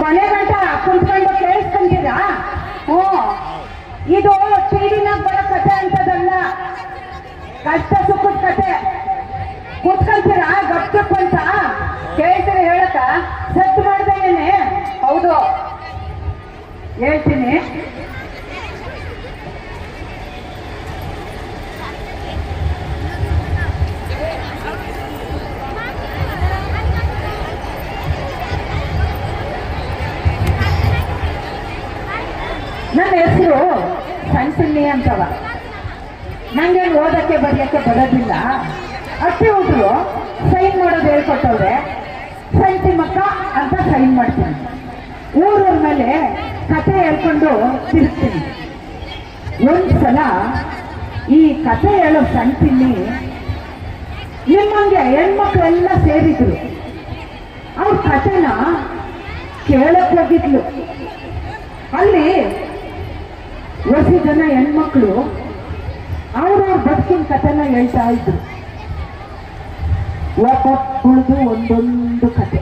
ಕೊನೆ ಗಂಟ ಕುಂತ್ಕೊಂಡು ಕೇಳಿಸ್ಕೊಂತೀರಾ? ಹ್ಞೂ, ಇದು ಟಿವಿನಾಗ ಬರೋ ಕಥೆ ಅಂತದಲ್ಲ, ಕಷ್ಟ ಸುಖದ ಕಥೆ. ಕೂತ್ಕೊಂತೀರಾ ಗಪ್ಚಪ್ ಅಂತ ಕೇಳ್ತೀರ ಹೇಳಕ್ಕ? ಸತ್ತು ಮಾಡ್ದೇನೆ. ಹೌದು, ಹೇಳ್ತೀನಿ. ನನ್ನ ಹೆಸರು ಸಂಚಿನ್ನಿ ಅಂತವ. ನಂಗೇನು ಓದಕ್ಕೆ ಬರೆಯಕ್ಕೆ ಬರೋದಿಲ್ಲ. ಅಷ್ಟೇ ಹುಡುಗರು ಸೈನ್ ಮಾಡೋದು ಹೇಳ್ಕೊಟ್ಟವ್ರೆ. ಸಂಚಿಮಕ್ಕ ಅಂತ ಸೈನ್ ಮಾಡ್ತೀನಿ. ಊರೂರ ಮೇಲೆ ಕತೆ ಹೇಳ್ಕೊಂಡು ತಿರುಗ್ತೀನಿ. ಒಂದ್ಸಲ ಈ ಕತೆ ಹೇಳೋ ಸಂಚಿನ್ನಿ ನಿಮ್ಮಂಗೆ ಹೆಣ್ಮಕ್ಳೆಲ್ಲ ಸೇರಿದ್ರು. ಅವ್ರ ಕತೆನ ಕೇಳಕ್ ಹೋಗಿದ್ಲು. ಅಲ್ಲಿ ಹೊಸ ಜನ ಹೆಣ್ಮಕ್ಳು ಅವ್ರವ್ರ ಬದುಕಿನ ಕಥೆನ ಹೇಳ್ತಾ ಇದ್ರು. ಒಬ್ಬೊಬ್ಬಳದು ಒಂದೊಂದು ಕತೆ.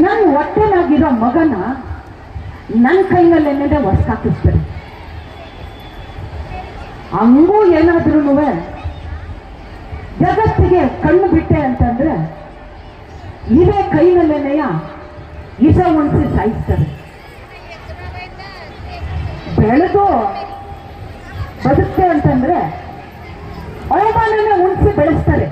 ನನ್ನ ಹೊಟ್ಟೆನಾಗಿರೋ ಮಗನ ನನ್ನ ಕೈನಲ್ಲೇನಿದೆ ಹೊಸ್ಕಾಕಿಸ್ತಾರೆ. ಹಂಗೂ ಏನಾದ್ರೂ ಜಗತ್ತಿಗೆ ಕಣ್ಣು ಬಿಟ್ಟೆ ಅಂತಂದ್ರೆ ಇದೇ ಕೈನಲ್ಲೇನೆಯ ಇಸ ಉಣಿಸಿ ಸಾಯಿಸ್ತಾರೆ. ಬೆಳೆದು ಬದುಕ್ತೆ ಅಂತಂದ್ರೆ ಅವಮಾನನೇ ಉಣಿಸಿ ಬೆಳೆಸ್ತಾರೆ.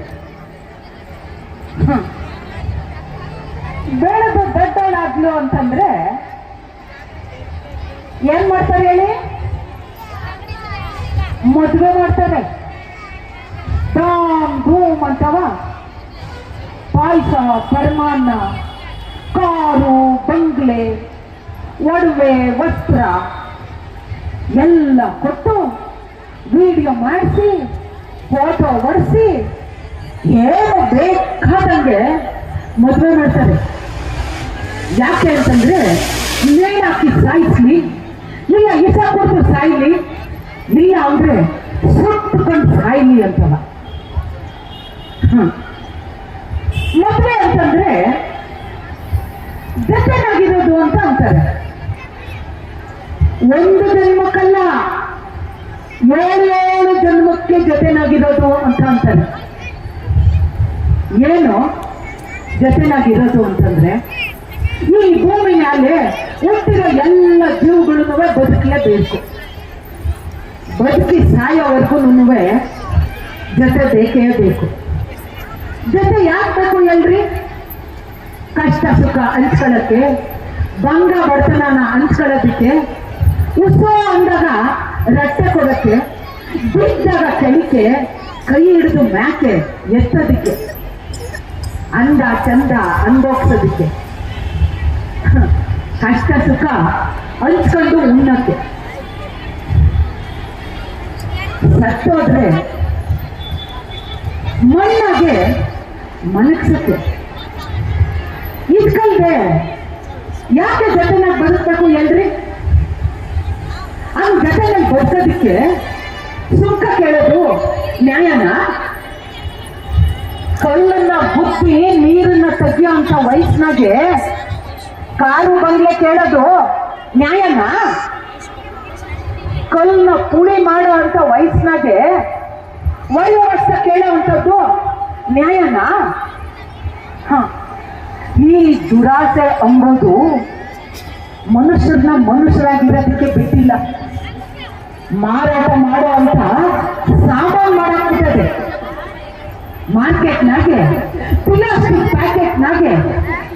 ಬೆಳೆದು ದೊಡ್ಡವಳಾದ್ಲು ಅಂತಂದ್ರೆ ಏನ್ ಮಾಡ್ತಾರೆ ಹೇಳಿ? ಮದುವೆ ಮಾಡ್ತಾರೆ. ಧಾಮ್ ಧೂಮ್ ಅಂತವ ಪಾಯಸ, ಪರಮಾನ್ನ, ಕಾರು, ಬಂಗ್ಲೆ, ಒಡವೆ, ವಸ್ತ್ರ ಎಲ್ಲ ಕೊಟ್ಟು ವಿಡಿಯೋ ಮಾಡಿಸಿ ಫೋಟೋ ಹೊಡಿಸಿ ಏನು ಬೇಕಾದಂಗೆ ಮದುವೆ ಮಾಡ್ತಾರೆ. ಯಾಕೆ ಅಂತಂದ್ರೆ ನೇಣು ಹಾಕಿ ಸಾಯಿಸ್ಲಿ, ಇಲ್ಲ ಇಸ ಕೊಟ್ಟು ಸಾಯ್ಲಿ, ಇಲ್ಲ ಅಂದ್ರೆ ಸುಟ್ಟುಕೊಂಡು ಸಾಯ್ಲಿ ಅಂತವ. ಮದುವೆ ಅಂತಂದ್ರೆ ಜೊತೆನಾಗಿರೋದು ಅಂತ ಅಂತಾರೆ. ಒಂದು ಜನ್ಮಕ್ಕಲ್ಲ, 7 ಜನ್ಮಕ್ಕೆ ಜೊತೆನಾಗಿರೋದು ಅಂತ ಅಂತಾರೆ. ಏನು ಜೊತೆನಾಗಿರೋದು ಅಂತಂದ್ರೆ ಈ ಭೂಮಿ ಮೇಲೆ ಹುಟ್ಟಿರೋ ಎಲ್ಲ ಜೀವಗಳನ್ನು ಬದುಕಲೇಬೇಕು. ಬದುಕಿ ಸಾಯೋವರೆಗೂ ಜೊತೆ ಬೇಕೇ ಬೇಕು. ಜೊತೆ ಯಾಕೆ ಬೇಕು ಹೇಳ್ರಿ? ಕಷ್ಟ ಸುಖ ಹಂಚ್ಕೊಳ್ಳೋಕ್ಕೆ, ಬಂಗ ಬಡತನ ಹಂಚ್ಕೊಳ್ಳೋದಕ್ಕೆ, ಉತ್ಸವ ಅಂದಾಗ ರಟ್ಟೆ ಕೊಡೋಕ್ಕೆ, ಬಿದ್ದಾಗ ಕೈಕೆ ಕೈ ಹಿಡಿದು ಮ್ಯಾಕೆ ಎತ್ತೋದಕ್ಕೆ, ಅಂದ ಚಂದ ಅನ್ಭೋಗ್ಸೋದಕ್ಕೆ, ಕಷ್ಟ ಸುಖ ಹಂಚ್ಕೊಂಡು ಉಣ್ಣಕ್ಕೆ. ಸತ್ತೋದ್ರೆ ಮಣ್ಣಾಗೆ ಮನಗ್ಸಕ್ಕೆ. ಇದ್ಕಲ್ದೆ ಯಾಕೆ ಜೊತೆನಾಗ ಬದುಕಬೇಕು ಹೇಳ್ರಿ? ಹಂಗ ಜೊತೆನಾಗ ಬದುಕೋದಕ್ಕೆ ಸುಖ ಕೇಳೋದು ನ್ಯಾಯನ? ಕಲ್ಲನ್ನ ಬುದ್ಧಿ ನೀರನ್ನ ತೆಗಿಯೋ ಅಂತ ವಯಸ್ಸಿನಾಗೆ ಕಾರು ಬಂಗ್ಲೆ ಕೇಳೋದು ನ್ಯಾಯನ? ಕಲ್ಲನ್ನ ಪುಳಿ ಮಾಡೋ ಅಂತ ವಯಸ್ಸಿನಾಗೆ ವಯೋವಸ್ಥ ಕೇಳುವಂಥದ್ದು ನ್ಯಾಯನ? ಈ ದುರಾಸೆ ಅಂಬೋದು ಮನುಷ್ಯರನ್ನ ಮನುಷ್ಯರಾಗಿರೋದಕ್ಕೆ ಬಿಟ್ಟಿಲ್ಲ. ಮಾರಾಟ ಮಾಡೋ ಅಂತ ಸಾಮಾನು ಮಾಡಾಕ್ಬಿಟ್ಟದೆ. ಮಾರ್ಕೆಟ್ನಾಗೆ ಪ್ಲಾಸ್ಟಿಕ್ ಪ್ಯಾಕೆಟ್ನಾಗೆ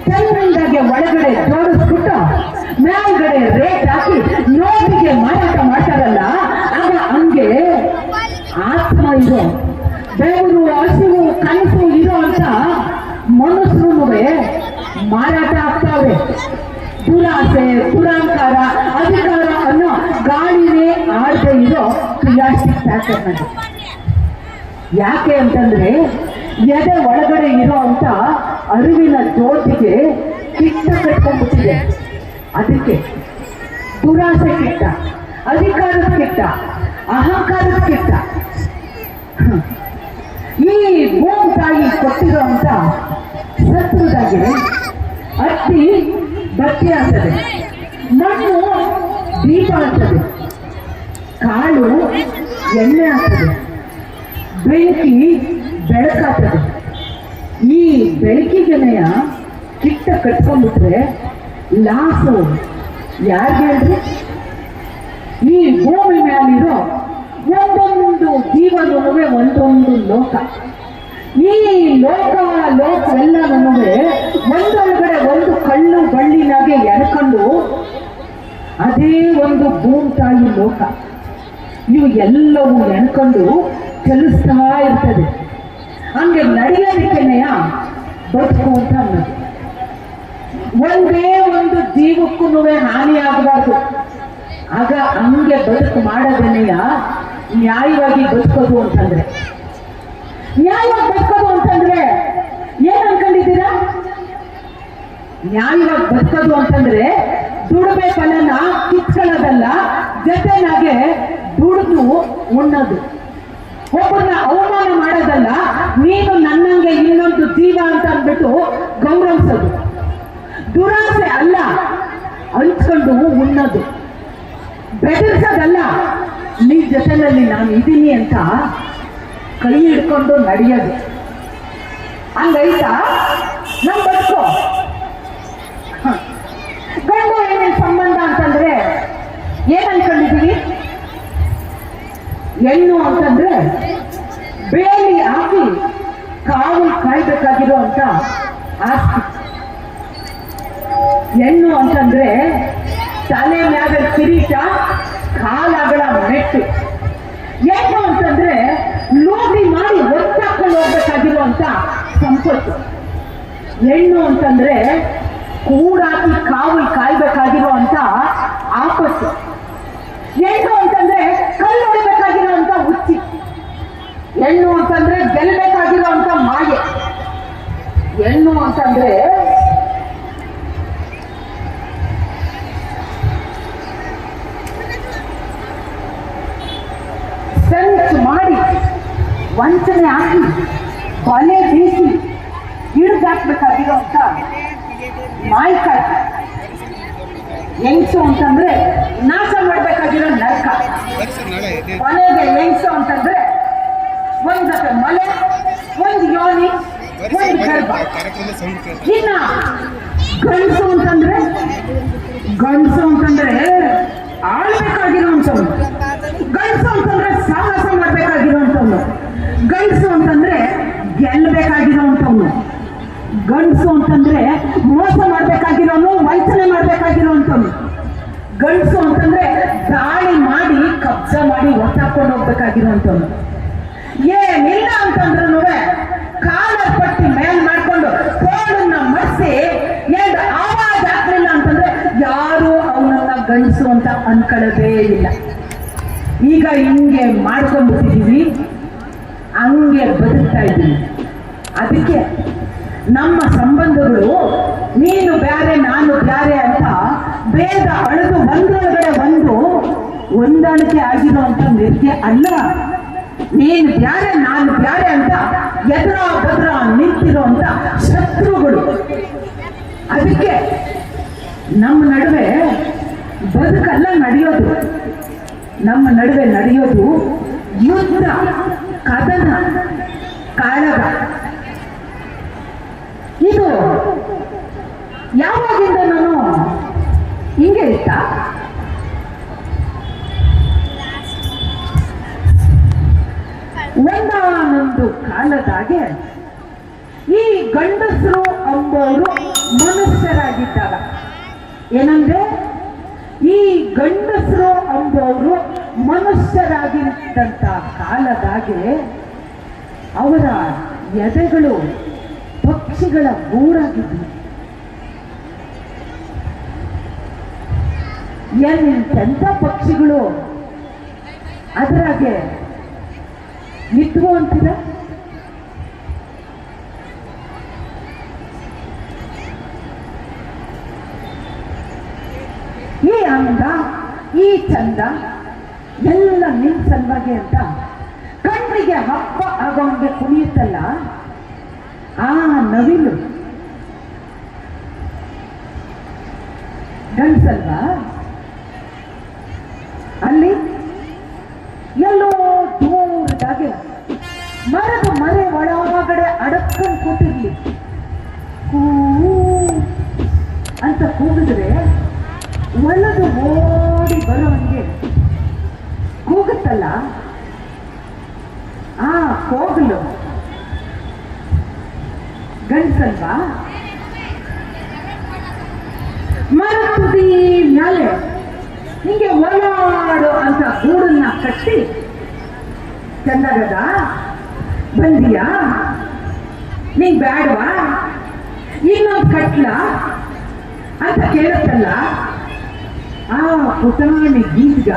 ಚಂದ್ರಂದಾಗೆ ಒಳಗಡೆ ಜೋಡಿಸ್ಬಿಟ್ಟು ಮೇಲ್ಗಡೆ ರೇಟ್ ಹಾಕಿ ನೋಟಿಗೆ ಮಾರಾಟ ಮಾಡ್ತಾರಲ್ಲ, ಆಗ ಹಂಗೆ ಆತ್ಮ ಇರೋ, ಬೆವರು, ಹಸಿವು, ಕನಸು ಇರೋ ಅಂತ ಮನುಷ್ಯರು ಮಾರಾಟ ಆಗ್ತಾವೆ. ದುರಾಸೆ, ದುರಾಂಕಾರ, ಅಧಿಕಾರ ಅನ್ನೋ ಗಾಳಿನೇ ಆಡದೆ ಇರೋ ಪ್ಲಾಸ್ಟಿಕ್ ಪ್ಯಾಕೆಟ್. ಯಾಕೆ ಅಂತಂದ್ರೆ ಎದೆ ಒಳಗಡೆ ಇರೋ ಅಂತ ಅರಿವಿನ ಜ್ಯೋತಿಗೆ ಕಿಟ್ಟ ಕಟ್ಕೊಂಡ್ಬಿಟ್ಟಿದೆ. ಅದಕ್ಕೆ ದುರಾಸೆ ಕಿಟ್ಟ, ಅಧಿಕಾರದ ಕಿಟ್ಟ, ಅಹಂಕಾರದ ಕೆಟ್ಟ. ಈ ಭೂಮಿ ತಾಯಿ ಕೊಟ್ಟಿರುವಂತ ಸತ್ವದಾಗಿದೆ. ಅಕ್ಕಿ ಬಟ್ಟೆ ಆಗ್ತದೆ, ಮಣ್ಣು ದೀಪ ಆಗ್ತದೆ, ಕಾಳು ಎಣ್ಣೆ ಆಗ್ತದೆ, ಬೆಂಕಿ ಬೆಳಕಾಗ್ತದೆ. ಈ ಬೆಳಕಿಗೆನೆಯ ಕಿಟ್ಟ ಕಟ್ಕೊಂಡ್ಬಿಟ್ರೆ ಲಾಸು ಯಾರಿಗೆ ಹೇಳ್ರಿ? ಈ ಭೂಮಿ ಮೇಲಿರೋ ಒಂದೊಂದು ಜೀವನವೇ ಒಂದೊಂದು ಲೋಕ. ಈ ಲೋಕವೆಲ್ಲನೂ ಒಂದೊಳಗಡೆ ಒಂದು ಕಳ್ಳು ಬಳ್ಳಿನಾಗೆ ಎಳ್ಕೊಂಡು ಅದೇ ಒಂದು ಭೂಮಿ ತಾಯಿ ಲೋಕ. ಇವು ಎಲ್ಲವೂ ಎಣ್ಕೊಂಡು ಚಲಿಸ್ತಾ ಇರ್ತದೆ. ಹಂಗೆ ನಡೆಯೋದಕ್ಕೆನೆಯ ಬದುಕು ಅಂತ ಅನ್ನೋದು. ಒಂದೇ ಒಂದು ಜೀವಕ್ಕೂ ಹಾನಿ ಆಗಬಾರ್ದು. ಆಗ ಹಂಗೆ ಬದುಕು ಮಾಡೋದನ್ನೆಯ ನ್ಯಾಯವಾಗಿ ಬದುಕೋದು ಅಂತಂದ್ರೆ, ನ್ಯಾಯವಾಗಿ ಬದುಕೋದು ಅಂತಂದ್ರೆ ಏನ್ ಅನ್ಕೊಂಡಿದ್ದೀರಾ? ನ್ಯಾಯವಾಗಿ ಬದುಕೋದು ಅಂತಂದ್ರೆ ದುಡ್ಬೇಕಲ್ಲ, ಕಿತ್ಕೊಳ್ಳೋದಲ್ಲ, ಜೊತೆನಾಗೆ ದುಡಿದು ಉಣ್ಣೋದು. ಒಬ್ಬರನ್ನ ಅವಮಾನ ಮಾಡೋದಲ್ಲ, ನೀನು ನನ್ನಂಗೆ ಇನ್ನೊಂದು ಜೀವ ಅಂತ ಅಂದ್ಬಿಟ್ಟು ಗೌರವಿಸೋದು. ದುರಾಸೆ ಅಲ್ಲ, ಹಂಚ್ಕೊಂಡು ಉಣ್ಣೋದು. ಬೆದರಿಸೋದಲ್ಲ, ನೀ ಜೊತೆನಲ್ಲಿ ನಾನು ಇದ್ದೀನಿ ಅಂತ ಕೈ ಹಿಡ್ಕೊಂಡು ನಡೆಯೋದು. ಹಂಗೈತಾ ನಮ್ ಬದುಕು? ಗಂಡು ಹೆಣ್ಣಿನ ಸಂಬಂಧ ಅಂತಂದ್ರೆ ಏನ್ ಅನ್ಕೊಂಡಿದೀವಿ? ಹೆಣ್ಣು ಅಂತಂದ್ರೆ ಬೇಲಿ ಹಾಕಿ ಕಾವು ಕಾಯ್ಬೇಕಾಗಿರೋ ಅಂತ ಆಸ್ತಿ. ಹೆಣ್ಣು ಅಂತಂದ್ರೆ ತಲೆ ಮ್ಯಾಗ ಕಿರೀಟ, ಕಾಲಾಗಳ ಮೆಟ್ಟು. ಹೆಣ್ಣು ಅಂತಂದ್ರೆ ಲೂಟಿ ಮಾಡಿ ಒತ್ತಾಕೊಂಡು ಹೋಗ್ಬೇಕಾಗಿರುವಂತ ಸಂಪತ್ತು. ಹೆಣ್ಣು ಅಂತಂದ್ರೆ ಕೂಡಾಕಿ ಕಾವು ಕಾಯ್ಬೇಕಾಗಿರುವಂತ ಆಪತ್ತು. ಹೆಣ್ಣು ಅಂತಂದ್ರೆ ಕಲ್ಲು ಹೊಡಿಬೇಕಾಗಿರುವಂತ ಹುಚ್ಚಿ. ಹೆಣ್ಣು ಅಂತಂದ್ರೆ ಗೆಲ್ಲಬೇಕಾಗಿರುವಂತ ಮಾಯೆ. ಹೆಣ್ಣು ಅಂತಂದ್ರೆ ಸೆನ್ಸ್ ಮಾಡಿ ವಂಚನೆ ಹಾಕಿ ಕೊಲೆ ಬೀಸಿ ಹಿಡಿದಾಕ್ಬೇಕಾಗಿರುವಂತ ಮಾಯಿಕಾಯಿ. ಹೆಂಗ್ಸು ಅಂತಂದ್ರೆ ನಾಶ ಮಾಡ್ಬೇಕಾಗಿರೋ ನರಕ. ಕೊನೆಗೆ ಹೆಂಗ್ಸು ಅಂತಂದ್ರೆ ಒಂದಕ್ಕೆ ಮಲೆ, ಒಂದು ಯೋನಿ, ಒಂದು ಗರ್ಭ. ಇನ್ನ ಗಂಡಸು ಅಂತಂದ್ರೆ ಆಳ್ಬೇಕಾಗಿರುವಂಥವ್ನು. ಗಂಡಸು ಅಂತಂದ್ರೆ ಸಾಹಸ ಮಾಡ್ಬೇಕಾಗಿರುವಂಥವ್ನು. ಗಂಡಸು ಅಂತಂದ್ರೆ ಗೆಲ್ಲಬೇಕಾಗಿರುವಂಥವ್ನು. ಗಂಡಸು ಅಂತಂದ್ರೆ ಮೋಸ ಮಾಡ್ಬೇಕಾಗಿರೋನು, ವಂಚನೆ ಮಾಡ್ಬೇಕಾಗಿರುವಂಥವ್ನು. ಗಂಡಸು ಅಂತಂದ್ರೆ ದಾಳಿ ಮಾಡಿ ಕಬ್ಜಾ ಮಾಡಿ ಒತ್ತಾಕೊಂಡು ಹೋಗ್ಬೇಕಾಗಿರುವಂಥವ್ನು. ಏನಿಲ್ಲ ಅಂತಂದ್ರೂ ಕಾಲರ್ ಪಟ್ಟಿ ಮೇಲ್ ಮಾಡ್ಕೊಂಡು ಕೋಳನ್ನ ಮರ್ಸಿ ಎರಡು ಆವಾಜ್ ಹಾಕ್ಲಿಲ್ಲ ಅಂತಂದ್ರೆ ಯಾರು ಅವನನ್ನ ಗಂಡಸು ಅಂತ ಅನ್ಕೊಳ್ಳೋದೇ ಇಲ್ಲ. ಈಗ ಹಿಂಗೆ ಮಾಡ್ಕೊಂಡ್ಬಿಟ್ಟಿದೀವಿ, ಹಂಗೆ ಬದುಕ್ತಾ ಇದ್ದೀವಿ. ಅದಕ್ಕೆ ನಮ್ಮ ಸಂಬಂಧಗಳು ನೀನು ಬ್ಯಾರೆ ನಾನು ಬ್ಯಾರೆ ಅಂತ ಭೇದ ಅಳೆದು ಒಂದೊಳಗಡೆ ಒಂದು ಹೊಂದಾಣಿಕೆ ಆಗಿರುವಂತ ವ್ಯಕ್ತಿ ಅಲ್ಲ. ನೀನು ಬ್ಯಾರೆ ನಾನು ಬ್ಯಾರೆ ಅಂತ ಎದುರ ಬದ್ರ ನಿಂತಿರುವಂತ ಶತ್ರುಗಳು. ಅದಕ್ಕೆ ನಮ್ಮ ನಡುವೆ ಬದುಕಲ್ಲ ನಡೆಯೋದು, ನಮ್ಮ ನಡುವೆ ನಡೆಯೋದು ಯುದ್ಧ, ಕದನ, ಕಾಳಗ. ಇದು ಯಾವಾಗಿಂದ ನಾನು ಹಿಂಗೆ ಇತ್ತ? ಒಂದಾನೊಂದು ಕಾಲದಾಗೆ ಈ ಗಂಡಸರು ಅಂಬೋರು ಮನುಷ್ಯರಾಗಿದ್ದಾಗ, ಏನಂದ್ರೆ ಈ ಗಂಡಸರು ಅಂಬೋರು ಮನುಷ್ಯರಾಗಿದ್ದಂತ ಕಾಲದಾಗೆ ಅವರ ಎದೆಗಳು ಪಕ್ಷಿಗಳ ಗೂಡಾಗಿದ್ವು. ಎಂತೆಂಥ ಪಕ್ಷಿಗಳು ಅದರಾಗೆ ಇದ್ವು ಅಂತೀರ? ಈ ಅಂದ, ಈ ಚಂದ, ಎಲ್ಲ ನಿನ್ ಸಲುವಾಗಿ ಅಂತ ಕಣ್ಣಿಗೆ ಹಬ್ಬ ಆಗೋಂಗೆ ಕುಣಿಯುತ್ತಲ್ಲ ಆ ನವಿಲು ಗಂಡ್ಸಲ್ವಾ? ಅಲ್ಲಿ ಎಲ್ಲೋ ದೂರದಾಗೆ ಮರದ ಮರೆ ಒಳಗಡೆ ಅಡಕ್ಕಂಡು ಕೂತಿರ್ಲಿ, ಕೂ ಅಂತ ಕೂಗಿದ್ರೆ ಒಳದು ಓಡಿ ಬರೋಂಗೆ ಕೂಗುತ್ತಲ್ಲ ಆ ಕೋಗಲು ಗಂಡ್ಸಲ್ವಾ? ಮರ ತುದಿ ಮ್ಯಾಲೆ ಹಿಂಗೆ ಓಡಾಡೋ ಅಂತ ಗೂಡನ್ನ ಕಟ್ಟಿ ಚಂದಗದ ಬಂದಿಯಾ, ನೀನ್ ಬ್ಯಾಡವಾ, ಇನ್ನೊಂದು ಕಟ್ಲ ಅಂತ ಕೇಳುತ್ತಲ್ಲ ಆ ಪುಟಾಣಿ ಗೀತ್ಗ